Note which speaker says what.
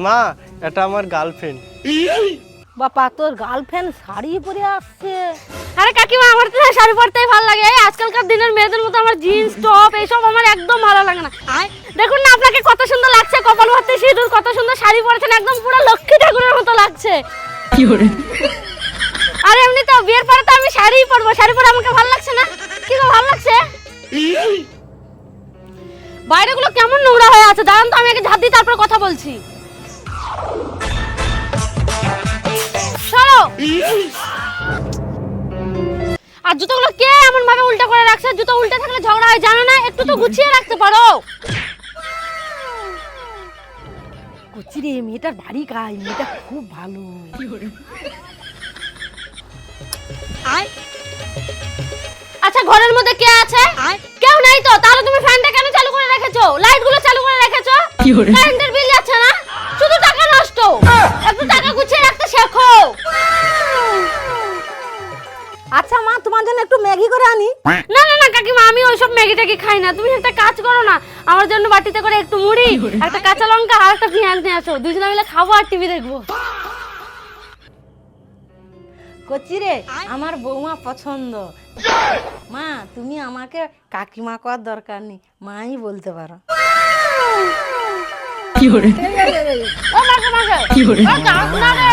Speaker 1: মা, এটা আমার গার্লফ্রেন্ড।
Speaker 2: বাবা, তোর গার্লফ্রেন্ড শাড়ি পরে আসছে?
Speaker 3: আরে কাকিমা, আমার তো শাড়ি পরতেই ভালো লাগে। এই আজকালকার দিনের মেয়েদের মতো আমার জিন্স টপ এইসব আমার একদম ভালো লাগে না। দেখুন না আপনাকে কত সুন্দর লাগছে, কপাল ভর্তি সিঁদুর, কত সুন্দর শাড়ি পরেছেন, একদম পুরো লক্ষ্মী ঠাকুরের মতো লাগছে।
Speaker 2: কি করে?
Speaker 3: আর এমনি তো বিয়ের পরে তো আমি শাড়িই পরবো, শাড়ি পরে আমাকে ভালো লাগছে না? কি গো, ভালো লাগছে? বাইরেগুলো কেমন নোংরা হয়ে আছে, দাঁড়ান তো আমি আগে ঝাঁট দিই তারপর কথা বলছি। সরো। আর জুতোগুলো কে এমন ভাবে উল্টা করে রাখছে? জুতো উল্টে থাকলে ঝগড়া হয়, জানো না? একটু তো গুছিয়ে রাখতে পারো।
Speaker 2: কচি রে, মেয়েটার বাড়ি গায়, মেয়েটা খুব ভালো।
Speaker 3: আচ্ছা, ঘরের মধ্যে কে আছে? কেউ নাই তো, তাহলে তুমি ফ্যানটা কেন চালু করে রেখেছো? লাইটগুলো চালু করে রেখেছো? কারেন্টের বিল যাচ্ছে না? শুধু টাকা নষ্ট। একটু টাকা গুছিয়ে রাখতে শেখো।
Speaker 2: আচ্ছা মা, তোমার জন্য একটু ম্যাগি করে আনি?
Speaker 3: না না না কাকিমা, আমি ওইসব ম্যাগি ট্যাগি খাই না। তুমি একটা কাজ করো না, আমার জন্য বাটিতে করে একটু মুড়ি, একটা কাঁচা লঙ্কা আর একটা পেঁয়াজ নিয়ে আসো, দুজনে মিলে খাবো আর টিভি দেখবো।
Speaker 2: কচি রে, আমার বৌমা পছন্দ। মা, তুমি আমাকে কাকিমা করার দরকার নেই, মাই বলতে পারো।
Speaker 3: কি করে? ও মাকে মাকে, কি করে? ও কাকিমা রে।